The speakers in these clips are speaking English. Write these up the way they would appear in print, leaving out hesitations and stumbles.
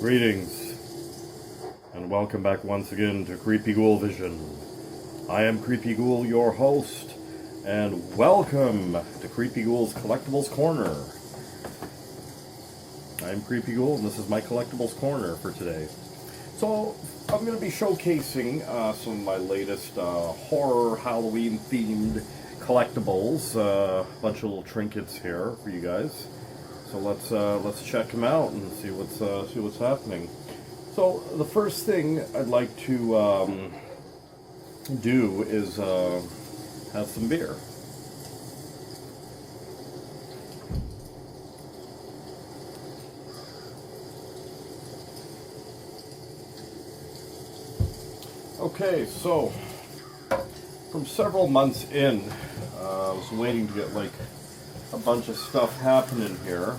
Greetings, and welcome back once again to Creepy Ghoul Vision. I am Creepy Ghoul, your host, and welcome to Creepy Ghoul's Collectibles Corner. I am Creepy Ghoul, and this is my Collectibles Corner for today. So, I'm going to be showcasing some of my latest horror Halloween-themed collectibles. A bunch of little trinkets here for you guys. So let's check them out and see what's happening. So the first thing I'd like to do is have some beer. Okay, so from several months in, I was waiting to get like a bunch of stuff happening here.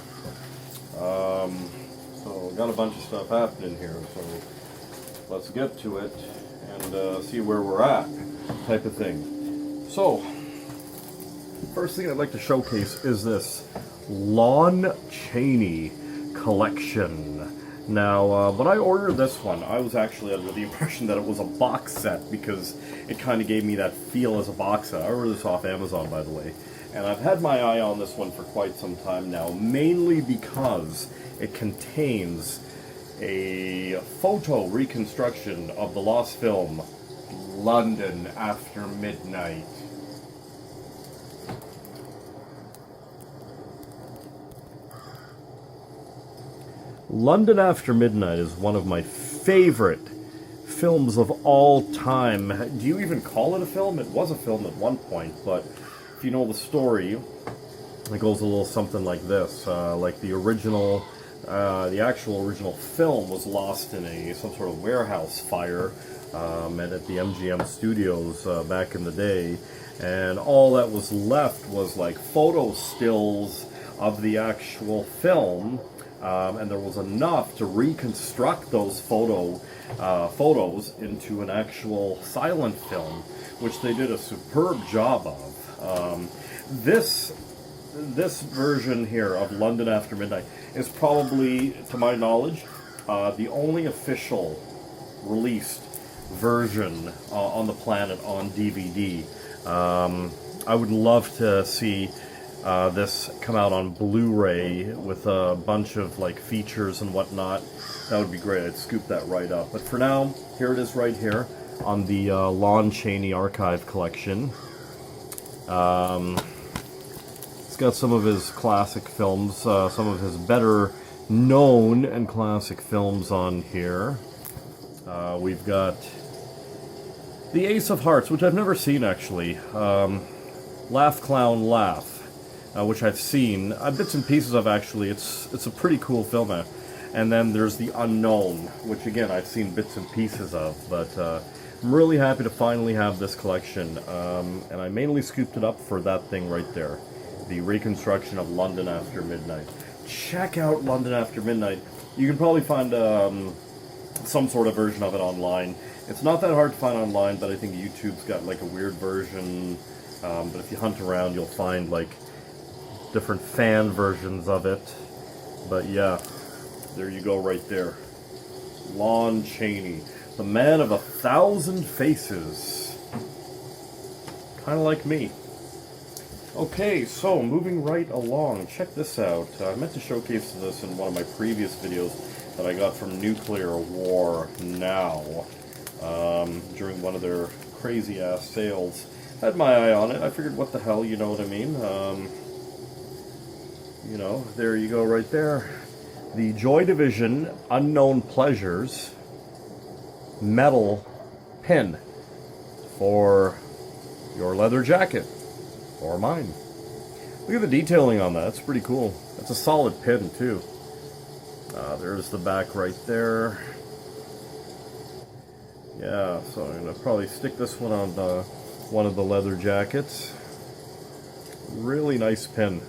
So got a bunch of stuff happening here, so let's get to it and see where we're at, type of thing. So, first thing I'd like to showcase is this Lon Chaney Collection. Now, when I ordered this one, I was actually under the impression that it was a box set because it kind of gave me that feel as a box set. I ordered this off Amazon, by the way. And I've had my eye on this one for quite some time now, mainly because it contains a photo reconstruction of the lost film, London After Midnight. London After Midnight is one of my favorite films of all time. Do you even call it a film? It was a film at one point, but if you know the story, it goes a little something like this. Like the original, the actual original film was lost in some sort of warehouse fire and at the MGM studios back in the day. And all that was left was like photo stills of the actual film. And there was enough to reconstruct those photos into an actual silent film, which they did a superb job of. This version here of London After Midnight is probably, to my knowledge, the only official released version on the planet on DVD. I would love to see this come out on Blu-ray with a bunch of like features and whatnot. That would be great. I'd scoop that right up. But for now, here it is right here on the Lon Chaney Archive Collection. It's got some of his classic films, some of his better known and classic films on here. We've got The Ace of Hearts, which I've never seen actually. Laugh Clown Laugh, which I've seen. Bits and pieces of actually. It's a pretty cool film. And then there's The Unknown, which again I've seen bits and pieces of, but I'm really happy to finally have this collection, and I mainly scooped it up for that thing right there, the reconstruction of London After Midnight. Check out London After Midnight. You can probably find some sort of version of it online. It's not that hard to find online, but I think YouTube's got like a weird version, but if you hunt around you'll find like different fan versions of it. But yeah, there you go right there. Lon Chaney. The man of 1,000 faces. Kind of like me. Okay, so moving right along, check this out. I meant to showcase this in one of my previous videos that I got from Nuclear War Now during one of their crazy ass sales. I had my eye on it. I figured, what the hell, you know what I mean? You know, there you go right there. The Joy Division Unknown Pleasures metal pin for your leather jacket or mine. Look at the detailing on that. It's pretty cool. That's a solid pin too. There's the back right there. Yeah, so I'm gonna probably stick this one on one of the leather jackets. Really nice pin.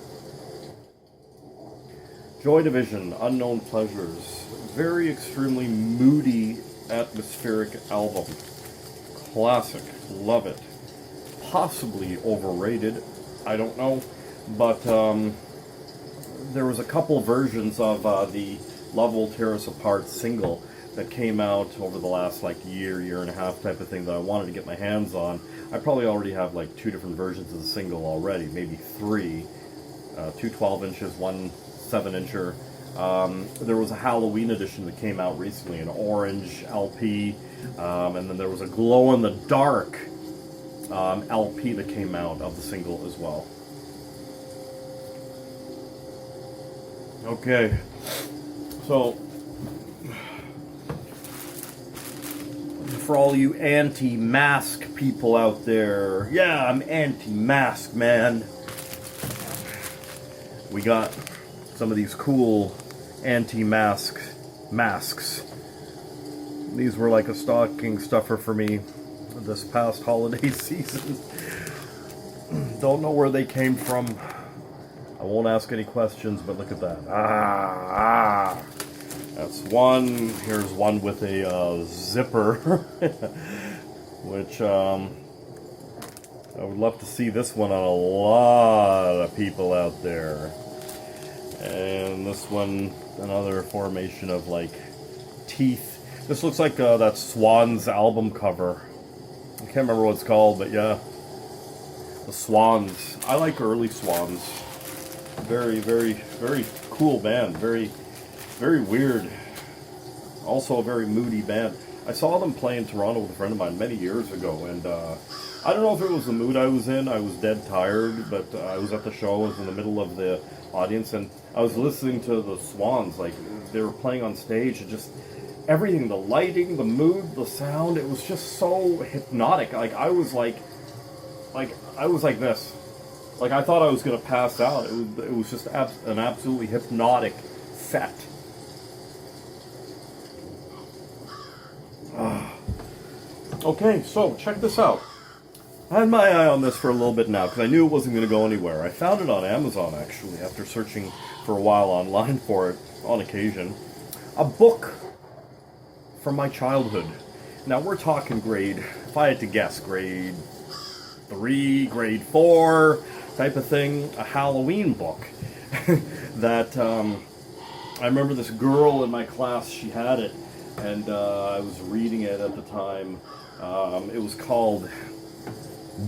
Joy Division Unknown Pleasures. Very extremely moody, atmospheric album. Classic. Love it. Possibly overrated. I don't know. But there was a couple versions of the Love Will Tear Us Apart single that came out over the last like year and a half type of thing that I wanted to get my hands on. I probably already have like 2 different versions of the single already, maybe 3. 2 12 inches, 1 7-incher. There was a Halloween edition that came out recently, an orange LP, and then there was a glow-in-the-dark LP that came out of the single as well. Okay, so for all you anti-mask people out there, yeah, I'm anti-mask, man. We got some of these cool anti-mask masks. These were like a stocking stuffer for me this past holiday season. Don't know where they came from. I won't ask any questions, but look at that. That's one. Here's one with a zipper, which I would love to see this one on a lot of people out there. And this one, another formation of like teeth. This looks like that Swans album cover. I can't remember what it's called, but yeah. The Swans. I like early Swans. Very, very, very cool band. Very, very weird. Also a very moody band. I saw them play in Toronto with a friend of mine many years ago, and I don't know if it was the mood I was in. I was dead tired, but I was at the show. I was in the middle of the audience, and I was listening to the Swans. Like, they were playing on stage, and just everything, the lighting, the mood, the sound, it was just so hypnotic. Like, I was like this. Like, I thought I was going to pass out. It was just an absolutely hypnotic set. Okay, so check this out. I had my eye on this for a little bit now because I knew it wasn't going to go anywhere. I found it on Amazon, actually, after searching for a while online for it on occasion. A book from my childhood. Now, we're talking grade, if I had to guess, grade 3, grade 4 type of thing. A Halloween book that I remember this girl in my class, she had it, and I was reading it at the time. It was called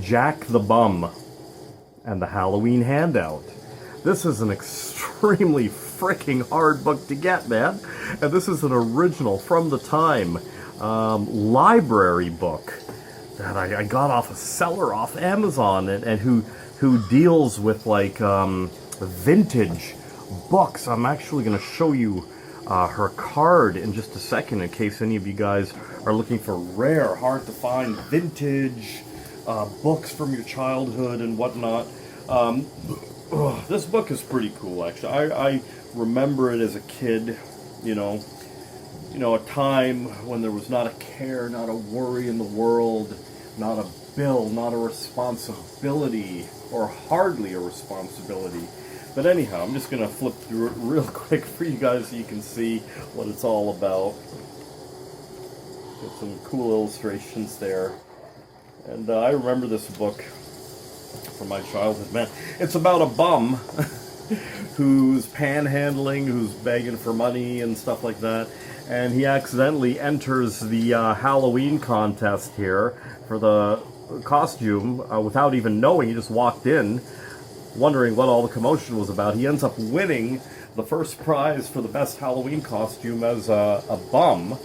Jack the Bum and the Halloween Handout. This is an extremely freaking hard book to get, man. And this is an original from the time library book that I got off a seller off Amazon, and who deals with like vintage books. I'm actually going to show you her card in just a second in case any of you guys are looking for rare, hard to find vintage books from your childhood and whatnot. This book is pretty cool, actually. I remember it as a kid, you know, a time when there was not a care, not a worry in the world, not a bill, not a responsibility, or hardly a responsibility. But anyhow, I'm just going to flip through it real quick for you guys so you can see what it's all about. Got some cool illustrations there. And I remember this book from my childhood. Man, it's about a bum who's panhandling, who's begging for money and stuff like that. And he accidentally enters the Halloween contest here for the costume without even knowing. He just walked in, wondering what all the commotion was about. He ends up winning the first prize for the best Halloween costume as a bum.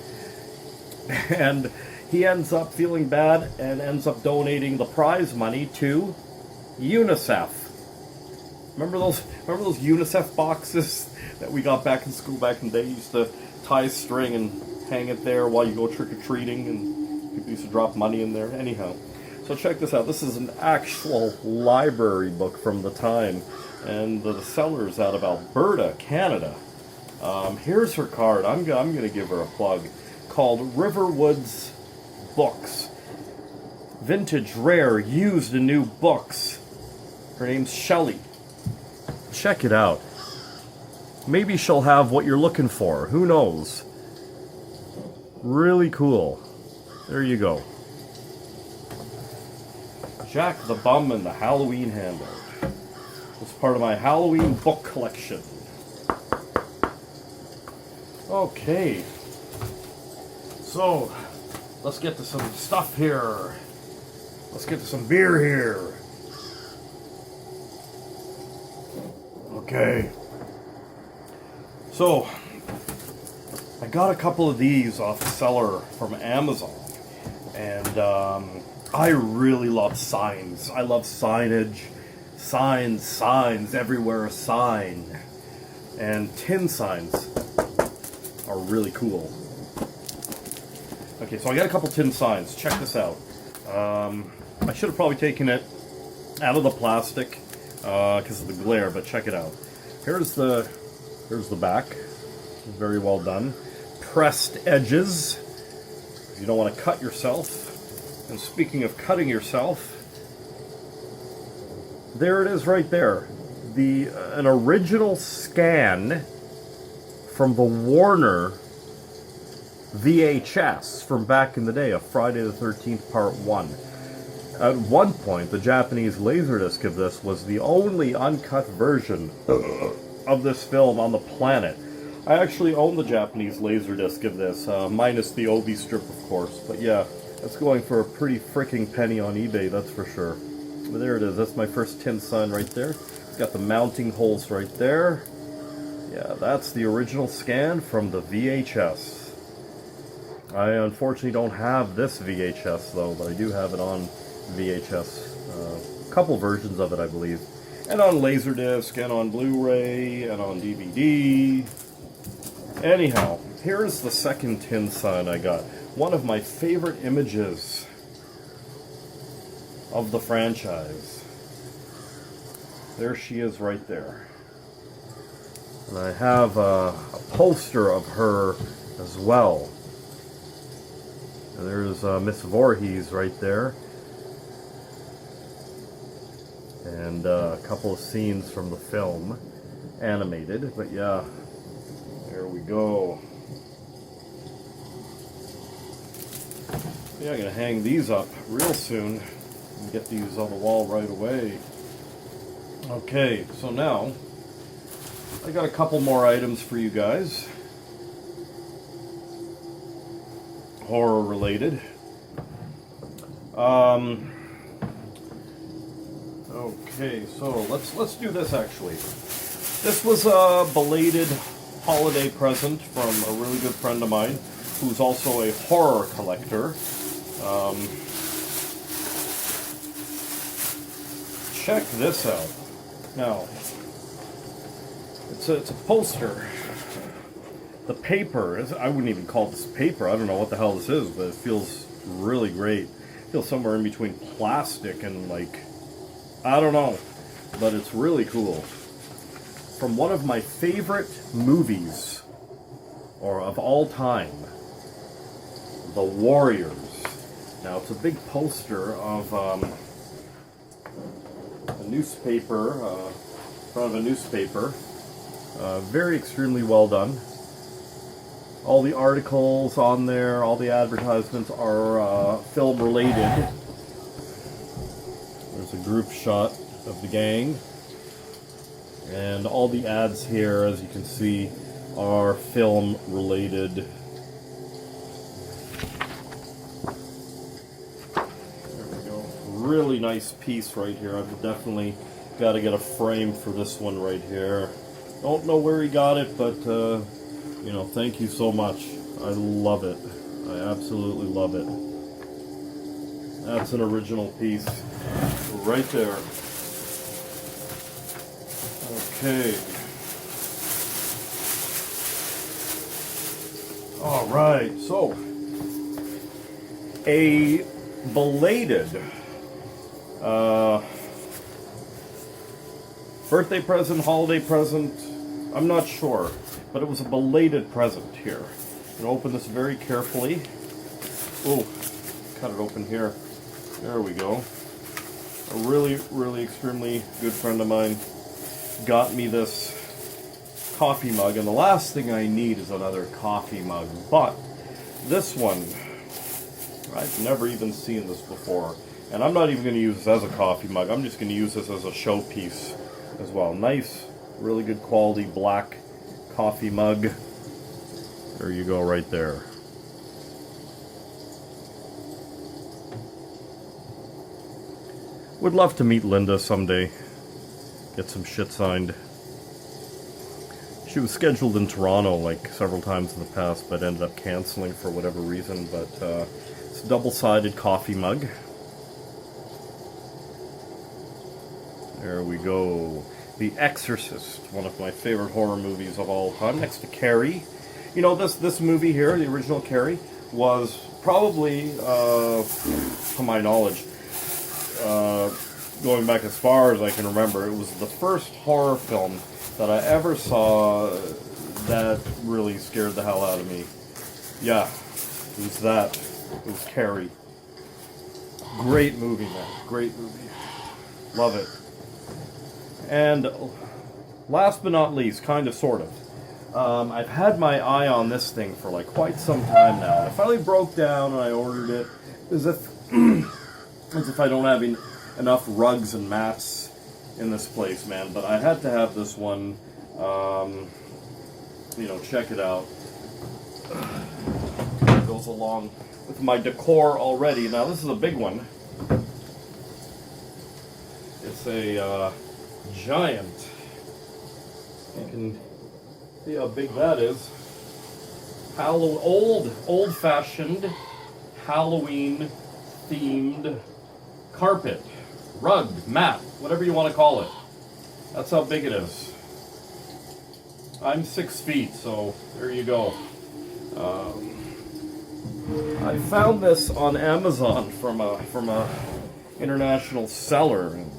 And he ends up feeling bad and ends up donating the prize money to UNICEF. Remember those UNICEF boxes that we got back in school back in the day? You used to tie string and hang it there while you go trick-or-treating, and people used to drop money in there. Anyhow, so check this out. This is an actual library book from the time, and the seller's out of Alberta, Canada. Here's her card. I'm going to give her a plug. Called Riverwoods Books. Vintage, rare, used and new books. Her name's Shelley. Check it out. Maybe she'll have what you're looking for. Who knows? Really cool. There you go. Jack the Bum and the Halloween Handout. It's part of my Halloween book collection. Okay, so let's get to some stuff here. Let's get to some beer here. Okay, so I got a couple of these off the seller from Amazon, and I really love signs. I love signage. Signs, everywhere a sign. And tin signs are really cool. Okay, so I got a couple tin signs. Check this out. I should have probably taken it out of the plastic because of the glare, but check it out. Here's the back. Very well done. Pressed edges. You don't want to cut yourself. And speaking of cutting yourself, there it is right there. An original scan from the Warner VHS from back in the day, of Friday the 13th Part 1. At one point, the Japanese Laserdisc of this was the only uncut version of this film on the planet. I actually own the Japanese Laserdisc of this, minus the Obi strip, of course. But yeah, it's going for a pretty freaking penny on eBay, that's for sure. But there it is. That's my first tin sign right there. It's got the mounting holes right there. Yeah, that's the original scan from the VHS. I unfortunately don't have this VHS though, but I do have it on VHS. A couple versions of it, I believe. And on Laserdisc, and on Blu-ray, and on DVD. Anyhow, here's the second tin sign I got. One of my favorite images of the franchise. There she is right there. And I have a poster of her as well. And there's Miss Voorhees right there. And a couple of scenes from the film, animated, but yeah, there we go. Yeah, I'm gonna hang these up real soon and get these on the wall right away. Okay, so now I got a couple more items for you guys, horror related. Okay, so let's do this actually. This was a belated holiday present from a really good friend of mine who's also a horror collector. Check this out. Now, it's a poster. The paper is, I wouldn't even call this paper. I don't know what the hell this is, but it feels really great. It feels somewhere in between plastic and like, I don't know, but it's really cool. From one of my favorite movies, or of all time, The Warriors. Now, it's a big poster of a newspaper, in front of a newspaper. Very extremely well done. All the articles on there, all the advertisements are film related. There's a group shot of the gang. And all the ads here, as you can see, are film related. There we go. Really nice piece right here. I've definitely got to get a frame for this one right here. Don't know where he got it, but you know, thank you so much. I love it. I absolutely love it. That's an original piece right there. Okay. All right, so a belated birthday present, holiday present, I'm not sure, but it was a belated present here. I'm going to open this very carefully. Oh, cut it open here. There we go. A really, really extremely good friend of mine got me this coffee mug, and the last thing I need is another coffee mug, but this one, I've never even seen this before, and I'm not even going to use this as a coffee mug. I'm just going to use this as a showpiece as well. Nice, really good quality black coffee mug. There you go, right there. Would love to meet Linda someday. Get some shit signed. She was scheduled in Toronto like several times in the past, but ended up canceling for whatever reason. But it's a double-sided coffee mug. There we go. The Exorcist, one of my favorite horror movies of all time, next to Carrie. You know, this movie here, the original Carrie, was probably, to my knowledge, going back as far as I can remember, it was the first horror film that I ever saw that really scared the hell out of me. Yeah, it was that. It was Carrie. Great movie, man. Great movie. Love it. And last but not least, kind of, sort of, I've had my eye on this thing for like quite some time now. I finally broke down and I ordered it as if I don't have enough rugs and mats in this place, man. But I had to have this one. You know, check it out. It goes along with my decor already. Now this is a big one. It's a giant. You can see how big that is. Old-fashioned Halloween themed carpet, rug, mat, whatever you want to call it. That's how big it is. I'm 6 feet, so there you go. I found this on Amazon from a international seller, and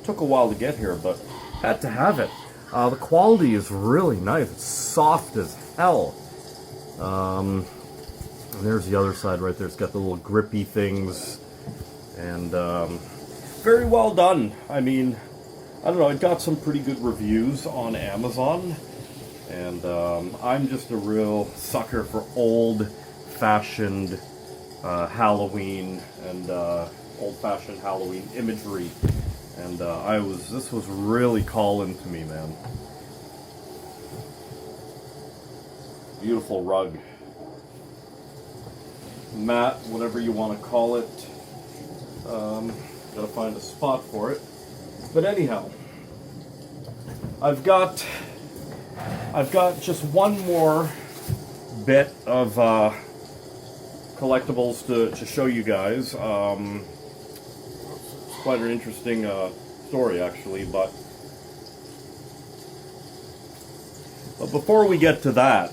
took a while to get here, but had to have it. The quality is really nice. It's soft as hell. And there's the other side right there. It's got the little grippy things, and very well done. I mean, I don't know, it got some pretty good reviews on Amazon, and I'm just a real sucker for old-fashioned Halloween and old-fashioned Halloween imagery, and this was really calling to me, man. Beautiful rug, mat, whatever you want to call it. Gotta find a spot for it. But anyhow, I've got just one more bit of collectibles to show you guys. It's quite an interesting story, actually. But before we get to that,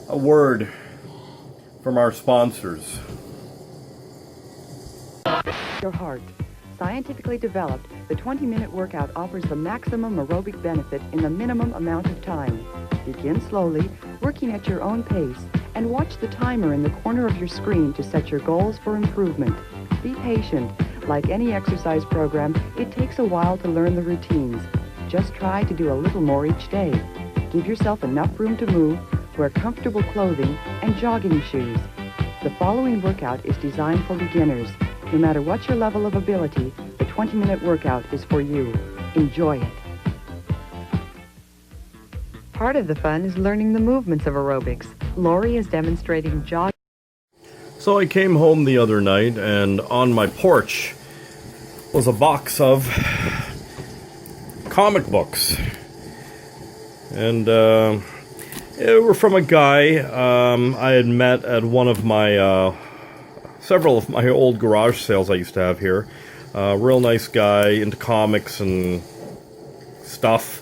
a word from our sponsors. Your heart. Scientifically developed, the 20-minute workout offers the maximum aerobic benefit in the minimum amount of time. Begin slowly, working at your own pace, and watch the timer in the corner of your screen to set your goals for improvement. Be patient. Like any exercise program, it takes a while to learn the routines. Just try to do a little more each day. Give yourself enough room to move, wear comfortable clothing, and jogging shoes. The following workout is designed for beginners. No matter what your level of ability, the 20-minute workout is for you. Enjoy it. Part of the fun is learning the movements of aerobics. Lori is demonstrating jogging. So I came home the other night, and on my porch was a box of comic books. And they were from a guy I had met at one of my several of my old garage sales I used to have here. Real nice guy, into comics and stuff.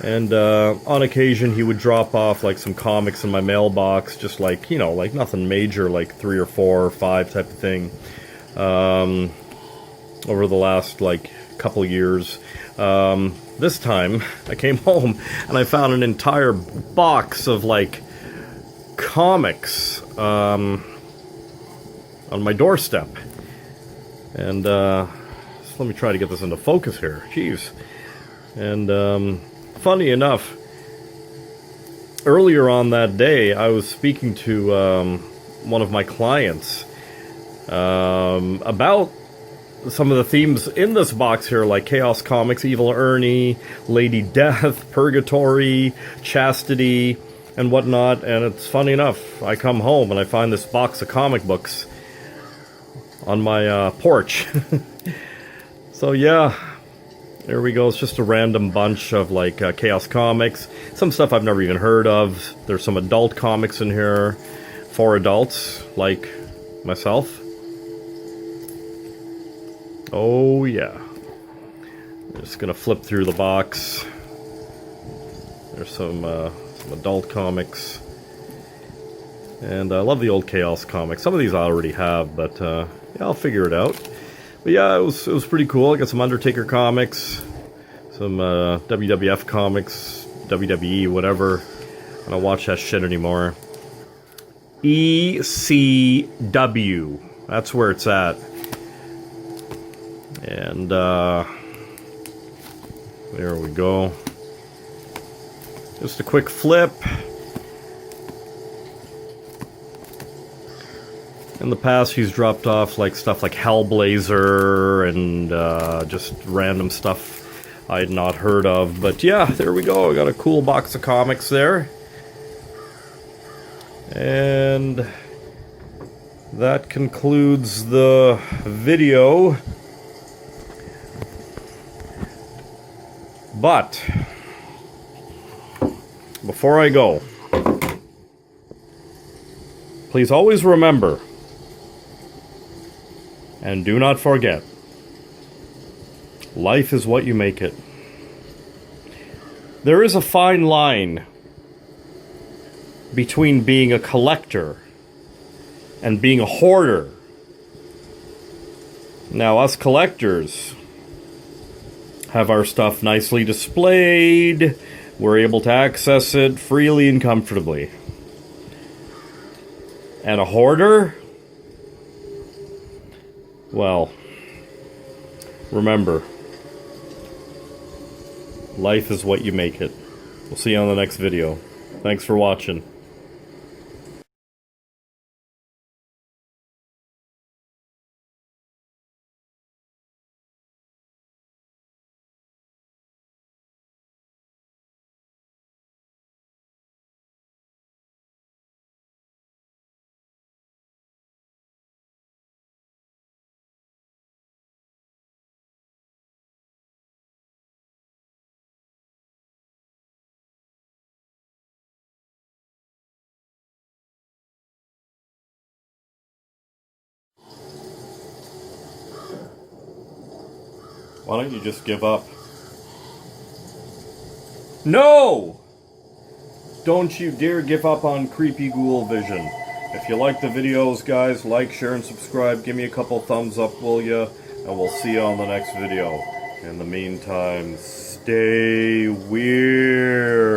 And on occasion he would drop off like some comics in my mailbox, just like, you know, like nothing major, like 3 or 4 or 5 type of thing. Over the last like couple years. This time I came home and I found an entire box of like comics on my doorstep, and so let me try to get this into focus here. Jeez. And funny enough, earlier on that day I was speaking to one of my clients about some of the themes in this box here, like Chaos Comics, Evil Ernie, Lady Death, Purgatory, Chastity, and whatnot. And it's funny enough, I come home and I find this box of comic books on my porch. So yeah, there we go. It's just a random bunch of like Chaos Comics, some stuff I've never even heard of. There's some adult comics in here for adults like myself. Oh yeah. I'm just gonna flip through the box. There's some adult comics. And I love the old Chaos comics. Some of these I already have, but yeah, I'll figure it out. But yeah, it was pretty cool. I got some Undertaker comics, some WWF comics, WWE, whatever. I don't watch that shit anymore. ECW. That's where it's at. And there we go. Just a quick flip. In the past, he's dropped off like stuff like Hellblazer and just random stuff I had not heard of. But yeah, there we go. I got a cool box of comics there. And that concludes the video. But before I go, please always remember, and do not forget, life is what you make it. There is a fine line between being a collector and being a hoarder. Now, us collectors have our stuff nicely displayed. We're able to access it freely and comfortably. And a hoarder? Well, remember, life is what you make it. We'll see you on the next video. Thanks for watching. Why don't you just give up? No! Don't you dare give up on Creepy Ghoul Vision. If you like the videos, guys, like, share, and subscribe. Give me a couple thumbs up, will ya? And we'll see you on the next video. In the meantime, stay weird.